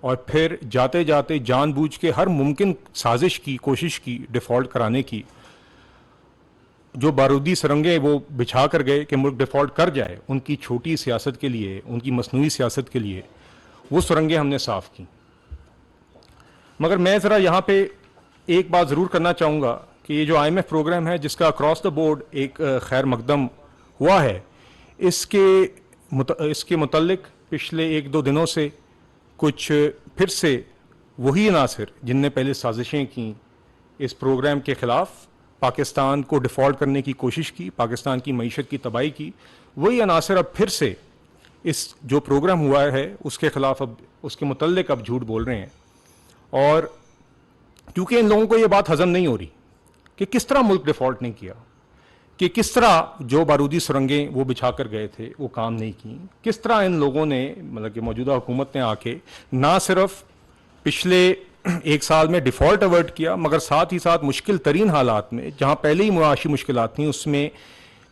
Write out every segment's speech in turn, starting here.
اور پھر جاتے جاتے جان بوجھ کے ہر ممکن سازش کی کوشش کی ڈیفالٹ کرانے کی. جو بارودی سرنگیں وہ بچھا کر گئے کہ ملک ڈیفالٹ کر جائے، ان کی چھوٹی سیاست کے لیے، ان کی مصنوعی سیاست کے لیے وہ سرنگیں ہم نے صاف کی. مگر میں ذرا یہاں پہ ایک بات ضرور کرنا چاہوں گا کہ یہ جو آئی ایم ایف پروگرام ہے جس کا اکراس دا بورڈ ایک خیر مقدم ہوا ہے، اس کے متعلق پچھلے ایک دو دنوں سے کچھ پھر سے وہی عناصر جن نے پہلے سازشیں کیں اس پروگرام کے خلاف، پاکستان کو ڈیفالٹ کرنے کی کوشش کی، پاکستان کی معیشت کی تباہی کی، وہی عناصر اب پھر سے اس جو پروگرام ہوا ہے اس کے خلاف اب اس کے متعلق اب جھوٹ بول رہے ہیں. اور کیونکہ ان لوگوں کو یہ بات ہضم نہیں ہو رہی کہ کس طرح ملک ڈیفالٹ نہیں کیا، کہ کس طرح جو بارودی سرنگیں وہ بچھا کر گئے تھے وہ کام نہیں کی، کس طرح ان لوگوں نے مطلب کہ موجودہ حکومت نے آ کے نہ صرف پچھلے ایک سال میں ڈیفالٹ اوائڈ کیا مگر ساتھ ہی ساتھ مشکل ترین حالات میں جہاں پہلے ہی معاشی مشکلات تھیں اس میں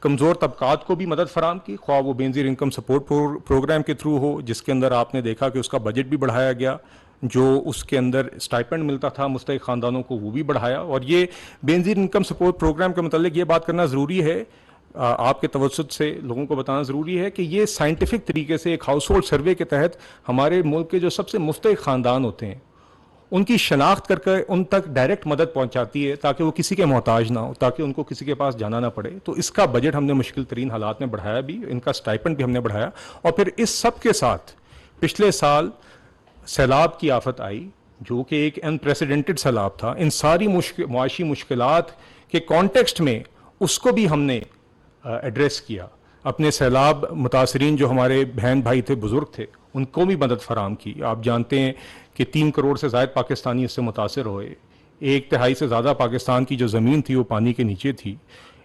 کمزور طبقات کو بھی مدد فراہم کی، خواہ وہ بے نظیر انکم سپورٹ پروگرام کے تھرو ہو جس کے اندر آپ نے دیکھا کہ اس کا بجٹ بھی بڑھایا گیا، جو اس کے اندر اسٹائپنڈ ملتا تھا مستحق خاندانوں کو وہ بھی بڑھایا. اور یہ بے نظیر انکم سپورٹ پروگرام کے متعلق یہ بات کرنا ضروری ہے، آپ کے توسط سے لوگوں کو بتانا ضروری ہے کہ یہ سائنٹیفک طریقے سے ایک ہاؤس ہولڈ سروے کے تحت ہمارے ملک کے جو سب سے مستحق خاندان ہوتے ہیں ان کی شناخت کر کے ان تک ڈائریکٹ مدد پہنچاتی ہے تاکہ وہ کسی کے محتاج نہ ہو، تاکہ ان کو کسی کے پاس جانا نہ پڑے. تو اس کا بجٹ ہم نے مشکل ترین حالات میں بڑھایا بھی، ان کا اسٹائپنڈ بھی ہم نے بڑھایا. اور پھر اس سب کے ساتھ پچھلے سال سیلاب کی آفت آئی جو کہ ایک انپریسیڈنٹڈ سیلاب تھا، ان ساری معاشی مشکلات کے کانٹیکسٹ میں اس کو بھی ہم نے ایڈریس کیا. اپنے سیلاب متاثرین جو ہمارے بہن بھائی تھے، بزرگ تھے، ان کو بھی مدد فراہم کی. آپ جانتے ہیں کہ 3 کروڑ سے زائد پاکستانی اس سے متاثر ہوئے، 1/3 سے زیادہ پاکستان کی جو زمین تھی وہ پانی کے نیچے تھی.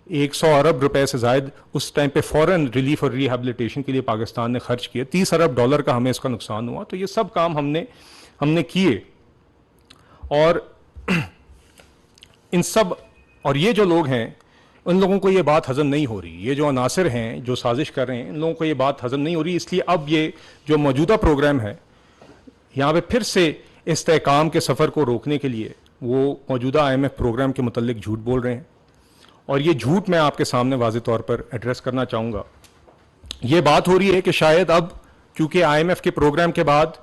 100 ارب روپے سے زائد اس ٹائم پہ فوراً ریلیف اور ریہیبلیٹیشن کے لیے پاکستان نے خرچ کیے. 30 ارب ڈالر کا ہمیں اس کا نقصان ہوا. تو یہ سب کام ہم نے کیے. اور ان سب اور یہ جو لوگ ہیں ان لوگوں کو یہ بات ہضم نہیں ہو رہی، یہ جو عناصر ہیں جو سازش کر رہے ہیں ان لوگوں کو یہ بات ہضم نہیں ہو رہی. اس لیے اب یہ جو موجودہ پروگرام ہے یہاں پہ پھر سے استحکام کے سفر کو روکنے کے لیے وہ موجودہ آئی ایم ایف پروگرام کے متعلق جھوٹ بول رہے ہیں. اور یہ جھوٹ میں آپ کے سامنے واضح طور پر ایڈریس کرنا چاہوں گا. یہ بات ہو رہی ہے کہ شاید اب کیونکہ آئی ایم ایف کے پروگرام کے بعد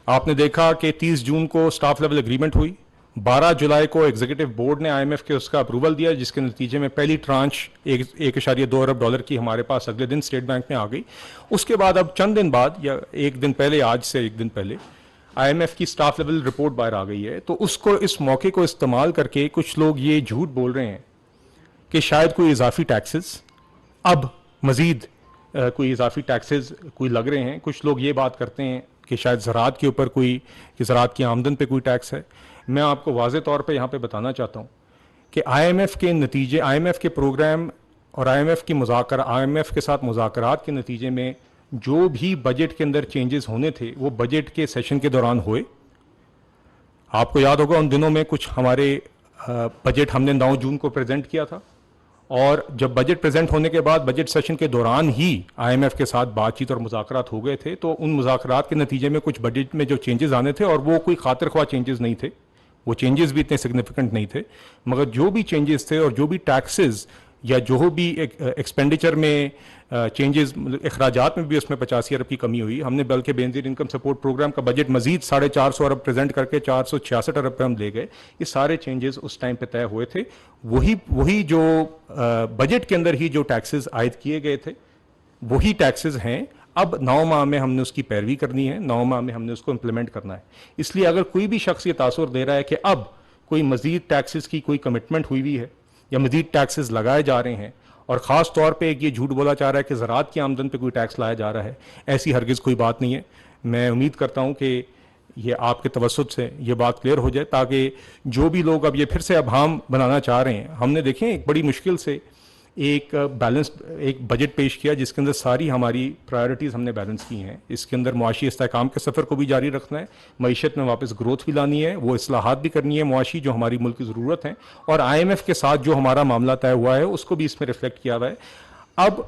آپ نے دیکھا کہ 30 جون کو سٹاف لیول اگریمنٹ ہوئی، 12 جولائی کو ایگزیکٹو بورڈ نے آئی ایم ایف کے اس کا اپروول دیا جس کے نتیجے میں پہلی ٹرانچ 1.2 ارب ڈالر کی ہمارے پاس اگلے دن اسٹیٹ بینک میں آ گئی. اس کے بعد اب چند دن بعد یا ایک دن پہلے، آج سے ایک دن پہلے آئی ایم ایف کی سٹاف لیول رپورٹ باہر آ گئی ہے. تو اس موقع کو استعمال کر کے کچھ لوگ یہ جھوٹ بول رہے ہیں کہ شاید کوئی اضافی ٹیکسز اب مزید کوئی اضافی ٹیکسز کوئی لگ رہے ہیں. کچھ لوگ یہ بات کرتے ہیں کہ شاید زراعت کے اوپر کہ زراعت کی آمدن پہ کوئی ٹیکس ہے. میں آپ کو واضح طور پہ یہاں پہ بتانا چاہتا ہوں کہ آئی ایم ایف کے نتیجے، آئی ایم ایف کے پروگرام اور آئی ایم ایف کے ساتھ مذاکرات کے نتیجے میں جو بھی بجٹ کے اندر چینجز ہونے تھے وہ بجٹ کے سیشن کے دوران ہوئے. آپ کو یاد ہوگا ان دنوں میں کچھ ہمارے بجٹ ہم نے 9 جون کو پریزنٹ کیا تھا، اور جب بجٹ پریزنٹ ہونے کے بعد بجٹ سیشن کے دوران ہی آئی ایم ایف کے ساتھ بات چیت اور مذاکرات ہو گئے تھے. تو ان مذاکرات کے نتیجے میں کچھ بجٹ میں جو چینجز آنے تھے، اور وہ کوئی خاطر خواہ چینجز نہیں تھے، وہ چینجز بھی اتنے سگنیفیکنٹ نہیں تھے، مگر جو بھی چینجز تھے اور جو بھی ٹیکسز یا جو بھی ایکسپینڈیچر میں چینجز، اخراجات میں بھی اس میں 85 ارب کی کمی ہوئی. ہم نے بلکہ بے نظیر انکم سپورٹ پروگرام کا بجٹ مزید 450 ارب پریزنٹ کر کے 466 ارب پہ ہم لے گئے. یہ سارے چینجز اس ٹائم پہ طے ہوئے تھے. وہی جو بجٹ کے اندر ہی جو ٹیکسز عائد کیے گئے تھے وہی ٹیکسز ہیں. اب 9 ماہ میں ہم نے اس کی پیروی کرنی ہے، 9 ماہ میں ہم نے اس کو امپلیمنٹ کرنا ہے. اس لیے اگر کوئی بھی شخص یہ تاثر دے رہا ہے کہ اب کوئی مزید ٹیکسز کی کوئی کمٹمنٹ ہوئی ہے یا مزید ٹیکسز لگائے جا رہے ہیں، اور خاص طور پہ ایک یہ جھوٹ بولا جا رہا ہے کہ زراعت کی آمدن پہ کوئی ٹیکس لایا جا رہا ہے، ایسی ہرگز کوئی بات نہیں ہے. میں امید کرتا ہوں کہ یہ آپ کے توسط سے یہ بات کلیئر ہو جائے تاکہ جو بھی لوگ اب یہ پھر سے ابہام بنانا چاہ رہے ہیں. ہم نے دیکھیں ایک بڑی مشکل سے ایک بجٹ پیش کیا جس کے اندر ساری ہماری پرائرٹیز ہم نے بیلنس کی ہیں. اس کے اندر معاشی استحکام کے سفر کو بھی جاری رکھنا ہے، معیشت میں واپس گروتھ بھی لانی ہے، وہ اصلاحات بھی کرنی ہے معاشی جو ہماری ملک کی ضرورت ہیں، اور آئی ایم ایف کے ساتھ جو ہمارا معاملہ طے ہوا ہے اس کو بھی اس میں ریفلیکٹ کیا ہوا ہے. اب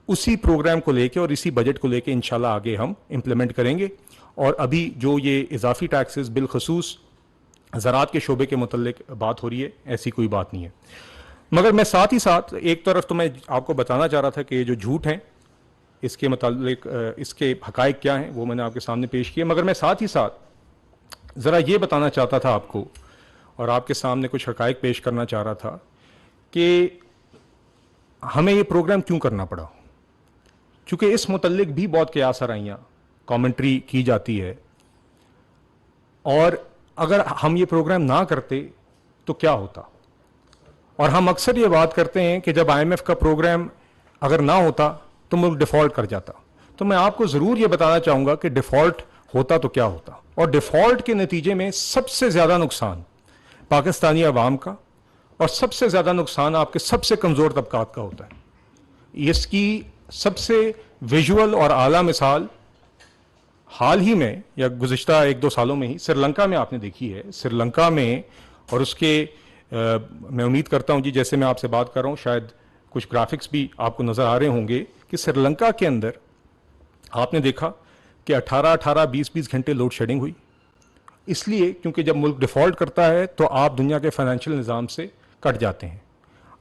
اسی پروگرام کو لے کے اور اسی بجٹ کو لے کے انشاءاللہ آگے ہم امپلیمنٹ کریں گے. اور ابھی جو یہ اضافی ٹیکسز بالخصوص زراعت کے شعبے کے متعلق بات ہو رہی ہے، ایسی کوئی بات نہیں ہے. مگر میں ساتھ ہی ساتھ ایک طرف تو میں آپ کو بتانا چاہ رہا تھا کہ یہ جو جھوٹ ہیں اس کے متعلق اس کے حقائق کیا ہیں وہ میں نے آپ کے سامنے پیش کیے، مگر میں ساتھ ہی ساتھ ذرا یہ بتانا چاہتا تھا آپ کو اور آپ کے سامنے کچھ حقائق پیش کرنا چاہ رہا تھا کہ ہمیں یہ پروگرام کیوں کرنا پڑا. چونکہ اس متعلق بھی بہت قیاس آرائیاں کامنٹری کی جاتی ہے، اور اگر ہم یہ پروگرام نہ کرتے تو کیا ہوتا. اور ہم اکثر یہ بات کرتے ہیں کہ جب آئی ایم ایف کا پروگرام اگر نہ ہوتا تو ملک ڈیفالٹ کر جاتا. تو میں آپ کو ضرور یہ بتانا چاہوں گا کہ ڈیفالٹ ہوتا تو کیا ہوتا، اور ڈیفالٹ کے نتیجے میں سب سے زیادہ نقصان پاکستانی عوام کا اور سب سے زیادہ نقصان آپ کے سب سے کمزور طبقات کا ہوتا ہے. اس کی سب سے ویژول اور اعلیٰ مثال حال ہی میں یا گزشتہ 1-2 سالوں میں ہی سری لنکا میں آپ نے دیکھی ہے. سری لنکا میں اور اس کے میں امید کرتا ہوں جی جیسے میں آپ سے بات کر رہا ہوں شاید کچھ گرافکس بھی آپ کو نظر آ رہے ہوں گے کہ سری لنکا کے اندر آپ نے دیکھا کہ 18-20 گھنٹے لوڈ شیڈنگ ہوئی. اس لیے کیونکہ جب ملک ڈیفالٹ کرتا ہے تو آپ دنیا کے فائنینشیل نظام سے کٹ جاتے ہیں.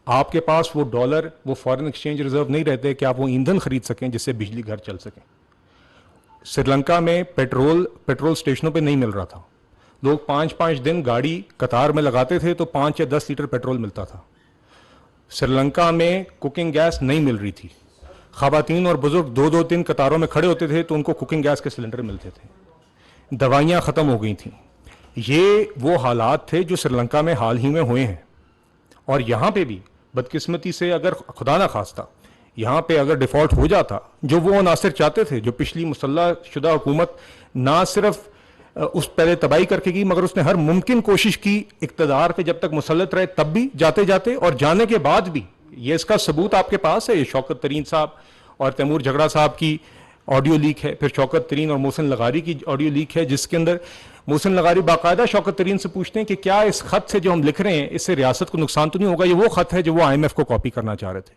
آپ کے پاس وہ ڈالر وہ فارن ایکسچینج ریزرو نہیں رہتے کہ آپ وہ ایندھن خرید سکیں جس سے بجلی گھر چل سکیں. سری لنکا میں پیٹرول اسٹیشنوں پہ نہیں مل رہا تھا. لوگ 5 دن گاڑی قطار میں لگاتے تھے تو 5 یا 10 لیٹر پیٹرول ملتا تھا. سری لنکا میں کوکنگ گیس نہیں مل رہی تھی. خواتین اور بزرگ 2 دن قطاروں میں کھڑے ہوتے تھے تو ان کو کوکنگ گیس کے سلنڈر ملتے تھے. دوائیاں ختم ہو گئی تھیں. یہ وہ حالات تھے جو سری لنکا میں حال ہی میں ہوئے ہیں. اور یہاں پہ بھی بدقسمتی سے اگر خدا نہ خواستہ یہاں پہ اگر ڈیفالٹ ہو جاتا جو وہ عناصر چاہتے تھے، جو پچھلی مسلح شدہ حکومت نہ صرف اس پہلے تباہی کر کے گئی مگر اس نے ہر ممکن کوشش کی اقتدار پہ جب تک مسلط رہے، تب بھی جاتے اور جانے کے بعد بھی. یہ اس کا ثبوت آپ کے پاس ہے. یہ شوکت ترین صاحب اور تیمور جھگڑا صاحب کی آڈیو لیک ہے، پھر شوکت ترین اور محسن لغاری کی آڈیو لیک ہے جس کے اندر محسن لغاری باقاعدہ شوکت ترین سے پوچھتے ہیں کہ کیا اس خط سے جو ہم لکھ رہے ہیں اس سے ریاست کو نقصان تو نہیں ہوگا؟ یہ وہ خط ہے جو وہ آئی ایم ایف کو کاپی کرنا چاہ رہے تھے.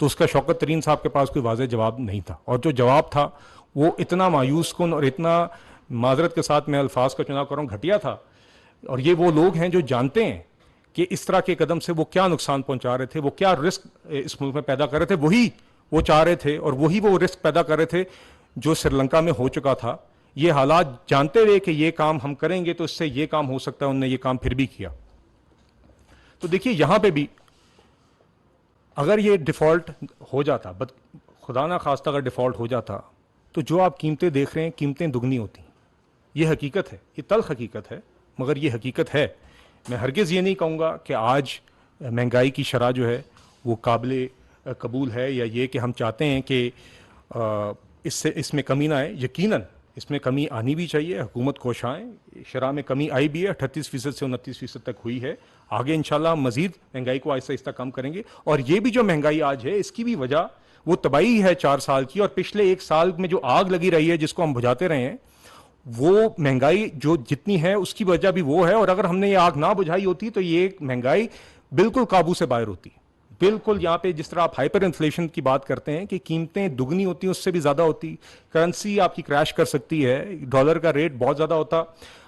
تو اس کا شوکت ترین صاحب کے پاس کوئی واضح جواب نہیں تھا، اور جو جواب تھا وہ اتنا مایوس کن اور اتنا معذرت کے ساتھ میں الفاظ کا چناؤ کر رہا ہوں گھٹیا تھا. اور یہ وہ لوگ ہیں جو جانتے ہیں کہ اس طرح کے قدم سے وہ کیا نقصان پہنچا رہے تھے، وہ کیا رسک اس ملک میں پیدا کر رہے تھے. وہی وہ چاہ رہے تھے اور وہی وہ رسک پیدا کر رہے تھے جو سری لنکا میں ہو چکا تھا. یہ حالات جانتے ہوئے کہ یہ کام ہم کریں گے تو اس سے یہ کام ہو سکتا ہے، انہوں نے یہ کام پھر بھی کیا. تو دیکھیے یہاں پہ بھی اگر یہ ڈیفالٹ ہو جاتا، خدا نہ خواستہ اگر ڈیفالٹ ہو جاتا تو جو آپ قیمتیں دیکھ رہے ہیں قیمتیں دگنی ہوتی. یہ حقیقت ہے، یہ تلخ حقیقت ہے مگر یہ حقیقت ہے. میں ہرگز یہ نہیں کہوں گا کہ آج مہنگائی کی شرح جو ہے وہ قابل قبول ہے، یا یہ کہ ہم چاہتے ہیں کہ اس میں کمی نہ آئے. یقیناً اس میں کمی آنی بھی چاہیے، حکومت کوشاں شرح میں کمی آئی بھی ہے، 38% سے 29% تک ہوئی ہے. آگے انشاءاللہ مزید مہنگائی کو آہستہ آہستہ کم کریں گے. اور یہ بھی جو مہنگائی آج ہے اس کی بھی وجہ وہ تباہی ہے 4 سال کی، اور پچھلے 1 سال میں جو آگ لگی رہی ہے جس کو ہم بجھاتے رہے ہیں، وہ مہنگائی جو جتنی ہے اس کی وجہ بھی وہ ہے. اور اگر ہم نے یہ آگ نہ بجھائی ہوتی تو یہ مہنگائی بالکل قابو سے باہر ہوتی. بالکل یہاں پہ جس طرح آپ ہائپر انفلیشن کی بات کرتے ہیں کہ قیمتیں دگنی ہوتی ہیں، اس سے بھی زیادہ ہوتی. کرنسی آپ کی کریش کر سکتی ہے، ڈالر کا ریٹ بہت زیادہ ہوتا،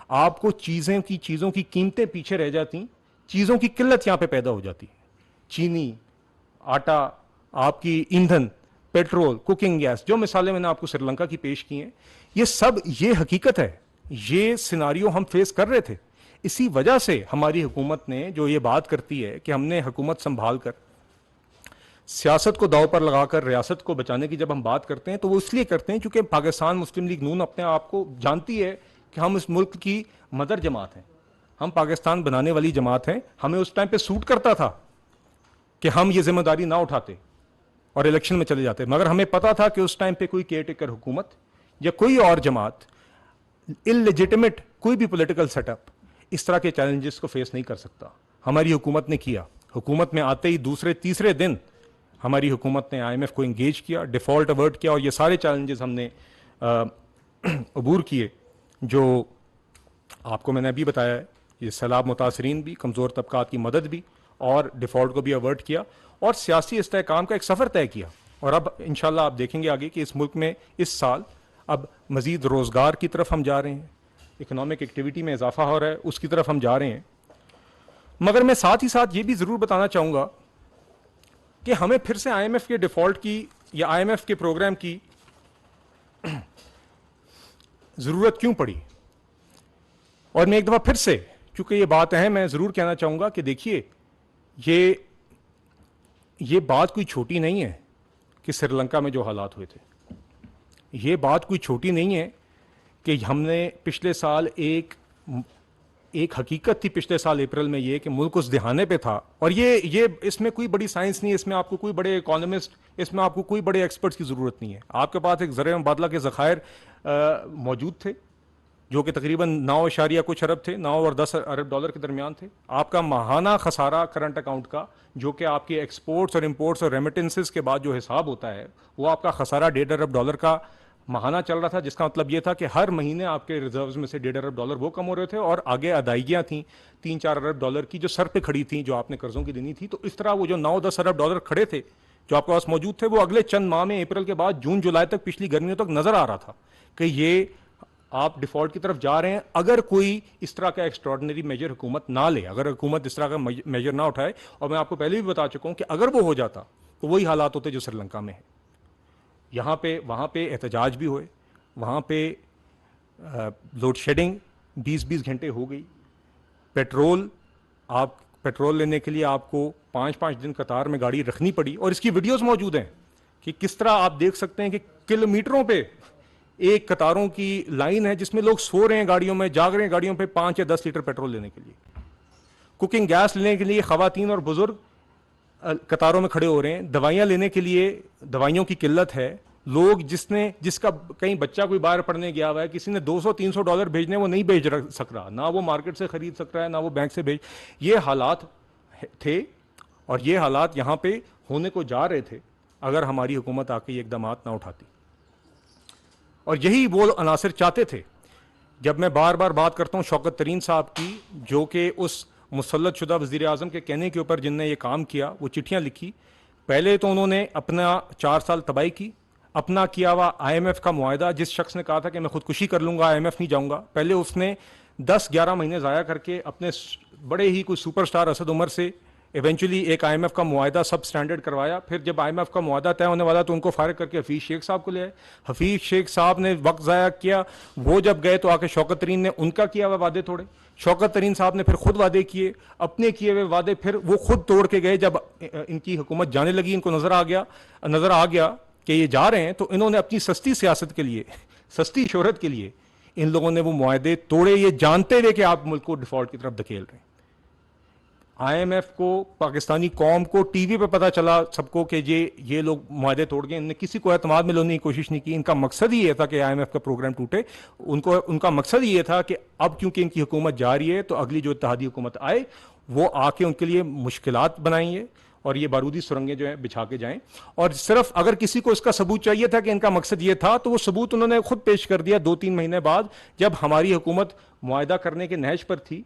آپ کو چیزوں کی قیمتیں پیچھے رہ جاتی، چیزوں کی قلت یہاں پہ پیدا ہو جاتی. چینی، آٹا، آپ کی ایندھن، پیٹرول، کوکنگ گیس، جو مثالیں میں نے آپ کو سری لنکا کی پیش کی ہیں، یہ سب یہ حقیقت ہے. یہ سیناریو ہم فیس کر رہے تھے. اسی وجہ سے ہماری حکومت نے جو یہ بات کرتی ہے کہ ہم نے حکومت سنبھال کر سیاست کو داؤ پر لگا کر ریاست کو بچانے کی جب ہم بات کرتے ہیں تو وہ اس لیے کرتے ہیں کیونکہ پاکستان مسلم لیگ نون اپنے آپ کو جانتی ہے کہ ہم اس ملک کی مدر جماعت ہیں، ہم پاکستان بنانے والی جماعت ہیں. ہمیں اس ٹائم پہ سوٹ کرتا تھا کہ ہم یہ ذمہ داری نہ اٹھاتے اور الیکشن میں چلے جاتے، مگر ہمیں پتا تھا کہ اس ٹائم پہ کوئی کیئر ٹیکر حکومت یا کوئی اور جماعت اللیجیٹمیٹ کوئی بھی پولیٹیکل سیٹ اپ اس طرح کے چیلنجز کو فیس نہیں کر سکتا. ہماری حکومت نے کیا. حکومت میں آتے ہی دوسرے تیسرے دن ہماری حکومت نے آئی ایم ایف کو انگیج کیا، ڈیفالٹ اوارڈ کیا، اور یہ سارے چیلنجز ہم نے عبور کیے. جو آپ کو میں نے ابھی بتایا ہے، یہ سیلاب متاثرین بھی، کمزور طبقات کی مدد بھی، اور ڈیفالٹ کو بھی اوارڈ کیا، اور سیاسی استحکام کا ایک سفر طے کیا. اور اب انشاءاللہ آپ دیکھیں گے آگے کہ اس ملک میں اس سال اب مزید روزگار کی طرف ہم جا رہے ہیں, اکنامک ایکٹیویٹی میں اضافہ ہو رہا ہے, اس کی طرف ہم جا رہے ہیں. مگر میں ساتھ ہی ساتھ یہ بھی ضرور بتانا چاہوں گا کہ ہمیں پھر سے آئی ایم ایف کے ڈیفالٹ کی یا آئی ایم ایف کے پروگرام کی ضرورت کیوں پڑی. اور میں ایک دفعہ پھر سے, چونکہ یہ بات ہے, میں ضرور کہنا چاہوں گا کہ دیکھیے یہ بات کوئی چھوٹی نہیں ہے کہ سری لنکا میں جو حالات ہوئے تھے, یہ بات کوئی چھوٹی نہیں ہے کہ ہم نے پچھلے سال ایک حقیقت تھی پچھلے سال اپریل میں یہ کہ ملک اس دہانے پہ تھا. اور یہ اس میں کوئی بڑی سائنس نہیں ہے, اس میں آپ کو کوئی بڑے اکانومسٹ, اس میں آپ کو کوئی بڑے ایکسپرٹس کی ضرورت نہیں ہے. آپ کے پاس ایک زر مبادلہ کے ذخائر موجود تھے جو کہ تقریباً 9 کچھ ارب تھے, 9 اور 10 ارب ڈالر کے درمیان تھے. آپ کا ماہانہ خسارہ کرنٹ اکاؤنٹ کا, جو کہ آپ کے ایکسپورٹس اور امپورٹس اور ریمیٹنسز کے بعد جو حساب ہوتا ہے, وہ آپ کا خسارہ 1.5 ارب ڈالر کا ماہانہ چل رہا تھا, جس کا مطلب یہ تھا کہ ہر مہینے آپ کے ریزروز میں سے 1.5 ارب ڈالر وہ کم ہو رہے تھے, اور آگے ادائیگیاں تھیں 3-4 ارب ڈالر کی جو سر پہ کھڑی تھیں, جو آپ نے قرضوں کی دینی تھی. تو اس طرح وہ جو 9-10 ارب ڈالر کھڑے تھے جو آپ کے پاس موجود تھے, وہ اگلے چند ماہ میں اپریل کے بعد جون جولائی تک پچھلی گرمیوں تک نظر آ رہا تھا کہ یہ آپ ڈیفالٹ کی طرف جا رہے ہیں اگر کوئی اس طرح کا ایکسٹراڈنری میجر حکومت نہ لے, اگر حکومت اس طرح کا میجر نہ اٹھائے. اور میں آپ کو پہلے بھی بتا چکا ہوں کہ اگر وہ ہو جاتا تو وہی حالات ہوتے جو سری لنکا میں ہیں. یہاں پہ وہاں پہ احتجاج بھی ہوئے, وہاں پہ لوڈ شیڈنگ 20 گھنٹے ہو گئی. پیٹرول لینے کے لیے آپ کو 5 دن قطار میں گاڑی رکھنی پڑی, اور اس کی ویڈیوز موجود ہیں کہ کس طرح آپ دیکھ سکتے ہیں کہ کلومیٹروں پہ ایک قطاروں کی لائن ہے جس میں لوگ سو رہے ہیں گاڑیوں میں, جاگ رہے ہیں گاڑیوں پہ 5 یا 10 لیٹر پیٹرول لینے کے لیے. کوکنگ گیس لینے کے لیے خواتین اور بزرگ قطاروں میں کھڑے ہو رہے ہیں. دوائیاں لینے کے لیے دوائیوں کی قلت ہے. لوگ جس کا کہیں بچہ کوئی باہر پڑھنے گیا ہوا ہے, کسی نے $200-300 بھیجنے, وہ نہیں بھیج سک رہا, نہ وہ مارکیٹ سے خرید سک رہا ہے, نہ وہ بینک سے یہ حالات تھے. اور یہ حالات یہاں پہ ہونے کو جا رہے تھے اگر ہماری حکومت آ کے یہ اقدامات نہ اٹھاتی. اور یہی وہ عناصر چاہتے تھے. جب میں بار بار بات کرتا ہوں شوکت ترین صاحب کی, جو کہ اس مسلط شدہ وزیر اعظم کے کہنے کے اوپر جن نے یہ کام کیا, وہ چٹھیاں لکھی. پہلے تو انہوں نے اپنا 4 سال تباہی کی, اپنا کیا ہوا آئی ایم ایف کا معاہدہ, جس شخص نے کہا تھا کہ میں خودکشی کر لوں گا, آئی ایم ایف نہیں جاؤں گا, پہلے اس نے 10-11 مہینے ضائع کر کے اپنے بڑے ہی کوئی سپر سٹار اسد عمر سے ایونچولی ایک آئی ایم ایف کا معاہدہ سب سٹینڈرڈ کروایا. پھر جب آئی ایم ایف کا معاہدہ طے ہونے والا تو ان کو فارغ کر کے حفیظ شیخ صاحب کو لے آئے. حفیظ شیخ صاحب نے وقت ضائع کیا, وہ جب گئے تو آ کے شوکت ترین نے ان کا کیا ہوا وعدے توڑے. شوکت ترین صاحب نے پھر خود وعدے کیے, اپنے کیے ہوئے وعدے پھر وہ خود توڑ کے گئے. جب ان کی حکومت جانے لگی, ان کو نظر آ گیا کہ یہ جا رہے ہیں, تو انہوں نے اپنی سستی سیاست کے لیے, سستی شہرت کے لیے ان لوگوں نے وہ معاہدے توڑے, یہ جانتے ہوئے کہ آپ ملک کو ڈیفالٹ کی طرف دھکیل رہے ہیں. آئی ایم ایف کو, پاکستانی قوم کو ٹی وی پہ پتہ چلا سب کو کہ یہ لوگ معاہدے توڑ گئے. ان نے کسی کو اعتماد میں لانے کی کوشش نہیں کی. ان کا مقصد ہی یہ تھا کہ آئی ایم ایف کا پروگرام ٹوٹے. ان کا مقصد یہ تھا کہ اب کیونکہ ان کی حکومت جا رہی ہے تو اگلی جو اتحادی حکومت آئے وہ آ کے ان کے لیے مشکلات بنائیں گے اور یہ بارودی سرنگیں جو ہیں بچھا کے جائیں. اور صرف اگر کسی کو اس کا ثبوت چاہیے تھا کہ ان کا مقصد یہ تھا, تو وہ ثبوت انہوں نے خود پیش کر دیا 2-3 مہینے بعد, جب ہماری حکومت معاہدہ کرنے کے نہج پر تھی.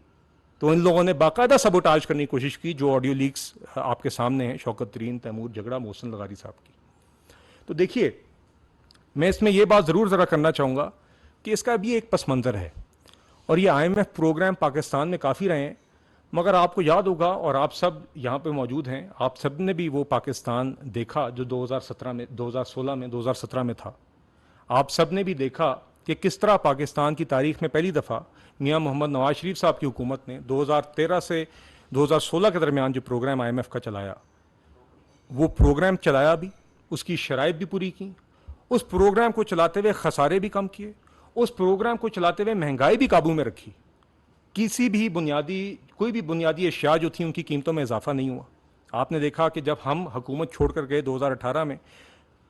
تو ان لوگوں نے باقاعدہ سبوٹاج کرنے کی کوشش کی, جو آڈیو لیکس آپ کے سامنے ہیں شوکت ترین, تیمور جھگڑا, محسن لغاری صاحب کی. تو دیکھیے, میں اس میں یہ بات ضرور ذرا کرنا چاہوں گا کہ اس کا بھی ایک پس منظر ہے, اور یہ I M F program Pakistan میں کافی رہے ہیں. مگر آپ کو یاد ہوگا, اور آپ سب یہاں پہ موجود ہیں, آپ سب نے بھی وہ پاکستان دیکھا جو 2017 میں تھا. آپ سب نے بھی دیکھا کہ کس طرح پاکستان کی تاریخ میں پہلی دفعہ میاں محمد نواز شریف صاحب کی حکومت نے 2013 سے 2016 کے درمیان جو پروگرام آئی ایم ایف کا چلایا, وہ پروگرام چلایا بھی, اس کی شرائط بھی پوری کی, اس پروگرام کو چلاتے ہوئے خسارے بھی کم کیے, اس پروگرام کو چلاتے ہوئے مہنگائی بھی قابو میں رکھی. کوئی بھی بنیادی اشیاء جو تھیں ان کی قیمتوں میں اضافہ نہیں ہوا. آپ نے دیکھا کہ جب ہم حکومت چھوڑ کر گئے 2018 میں,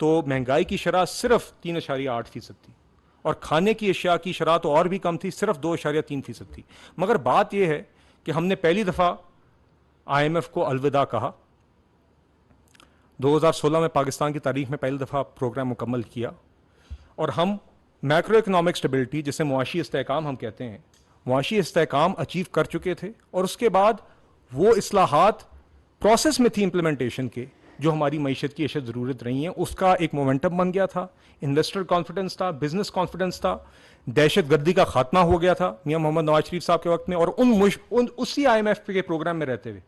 تو مہنگائی کی شرح صرف 3.8% تھی, اور کھانے کی اشیاء کی شرح تو اور بھی کم تھی, صرف 2.3% تھی. مگر بات یہ ہے کہ ہم نے پہلی دفعہ آئی ایم ایف کو الوداع کہا. 2016 میں پاکستان کی تاریخ میں پہلی دفعہ پروگرام مکمل کیا, اور ہم میکرو اکنامک سٹیبلٹی, جسے معاشی استحکام ہم کہتے ہیں, معاشی استحکام اچیو کر چکے تھے. اور اس کے بعد وہ اصلاحات پروسیس میں تھی امپلیمنٹیشن کے, جو ہماری معیشت کی اشد ضرورت رہی ہیں، اس کا ایک مومنٹم بن گیا تھا، انویسٹر کانفیڈنس تھا، بزنس کانفیڈنس تھا، دہشت گردی کا خاتمہ ہو گیا تھا میاں محمد نواز شریف صاحب کے وقت میں، اور اسی آئی ایم ایف کے پروگرام میں رہتے ہوئے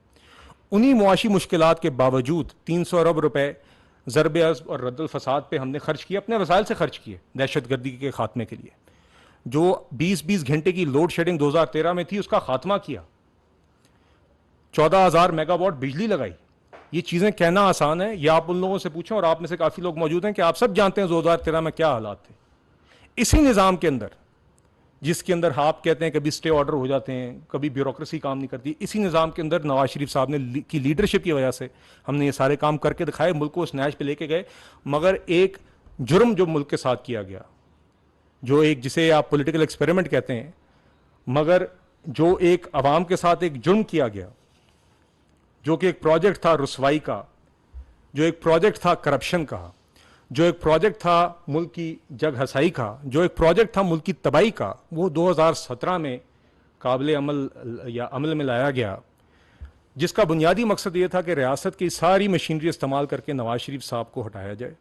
انہی معاشی مشکلات کے باوجود 300 ارب روپے ضرب عضب اور رد الفساد پہ ہم نے خرچ کیے، اپنے وسائل سے خرچ کیے دہشت گردی کے خاتمے کے لیے. جو 20 گھنٹے کی لوڈ شیڈنگ 2013 میں تھی، اس کا خاتمہ کیا، 14,000 میگا واٹ بجلی لگائی. یہ چیزیں کہنا آسان ہے، یہ آپ ان لوگوں سے پوچھیں، اور آپ میں سے کافی لوگ موجود ہیں کہ آپ سب جانتے ہیں 2013 میں کیا حالات تھے. اسی نظام کے اندر، جس کے اندر آپ کہتے ہیں کبھی اسٹے آرڈر ہو جاتے ہیں، کبھی بیوروکریسی کام نہیں کرتی، اسی نظام کے اندر نواز شریف صاحب نے کی لیڈرشپ کی وجہ سے ہم نے یہ سارے کام کر کے دکھائے، ملک کو اس نیچ پہ لے کے گئے. مگر ایک جرم جو ملک کے ساتھ کیا گیا، جو ایک جسے آپ پولیٹیکل ایکسپیریمنٹ کہتے ہیں، مگر جو ایک عوام کے ساتھ ایک جرم کیا گیا، جو کہ ایک پروجیکٹ تھا رسوائی کا، جو ایک پروجیکٹ تھا کرپشن کا، جو ایک پروجیکٹ تھا ملک کی جگ ہسائی کا، جو ایک پروجیکٹ تھا ملک کی تباہی کا، وہ 2017 میں قابل عمل یا عمل میں لایا گیا، جس کا بنیادی مقصد یہ تھا کہ ریاست کی ساری مشینری استعمال کر کے نواز شریف صاحب کو ہٹایا جائے.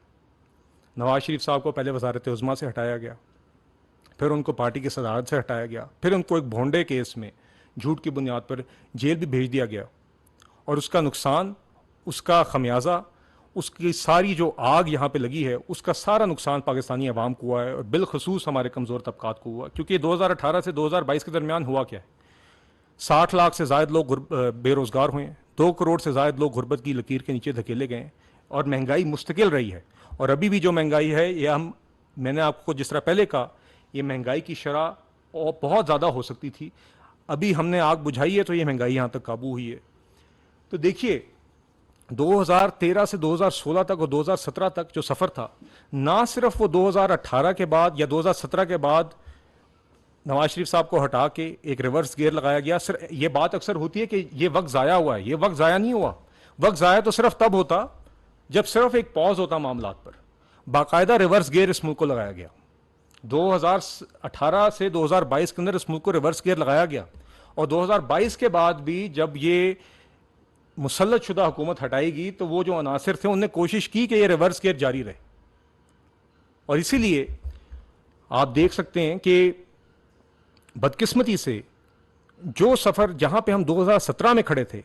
نواز شریف صاحب کو پہلے وزارت عظمیٰ سے ہٹایا گیا، پھر ان کو پارٹی کی صدارت سے ہٹایا گیا، پھر ان کو ایک بھونڈے کیس میں جھوٹ کی بنیاد پر جیل بھی بھیج دیا گیا. اور اس کا نقصان، اس کا خمیازہ، اس کی ساری جو آگ یہاں پہ لگی ہے، اس کا سارا نقصان پاکستانی عوام کو ہوا ہے، اور بالخصوص ہمارے کمزور طبقات کو ہوا. کیونکہ 2018 سے 2022 کے درمیان ہوا کیا ہے؟ 60 لاکھ سے زائد لوگ بے روزگار ہوئے ہیں، 2 کروڑ سے زائد لوگ غربت کی لکیر کے نیچے دھکیلے گئے ہیں، اور مہنگائی مستقل رہی ہے. اور ابھی بھی جو مہنگائی ہے، یہ میں نے آپ کو جس طرح پہلے کہا، یہ مہنگائی کی شرح بہت زیادہ ہو سکتی تھی. ابھی ہم نے آگ بجھائی ہے تو یہ مہنگائی یہاں تک قابو ہوئی ہے. تو دیکھیے 2013 سے 2016 تک اور 2017 تک جو سفر تھا، نہ صرف وہ 2018 کے بعد یا 2017 کے بعد نواز شریف صاحب کو ہٹا کے ایک ریورس گیئر لگایا گیا. یہ بات اکثر ہوتی ہے کہ یہ وقت ضائع ہوا ہے، یہ وقت ضائع نہیں ہوا. وقت ضائع تو صرف تب ہوتا جب صرف ایک پاز ہوتا معاملات پر. باقاعدہ ریورس گیئر اس ملک کو لگایا گیا. 2018 سے 2022 کے اندر اس ملک کو ریورس گیئر لگایا گیا، اور 2022 کے بعد بھی جب یہ مسلط شدہ حکومت ہٹائے گی تو وہ جو عناصر تھے انہوں نے کوشش کی کہ یہ ریورس گیئر جاری رہے. اور اسی لیے آپ دیکھ سکتے ہیں کہ بدقسمتی سے جو سفر جہاں پہ ہم 2017 میں کھڑے تھے،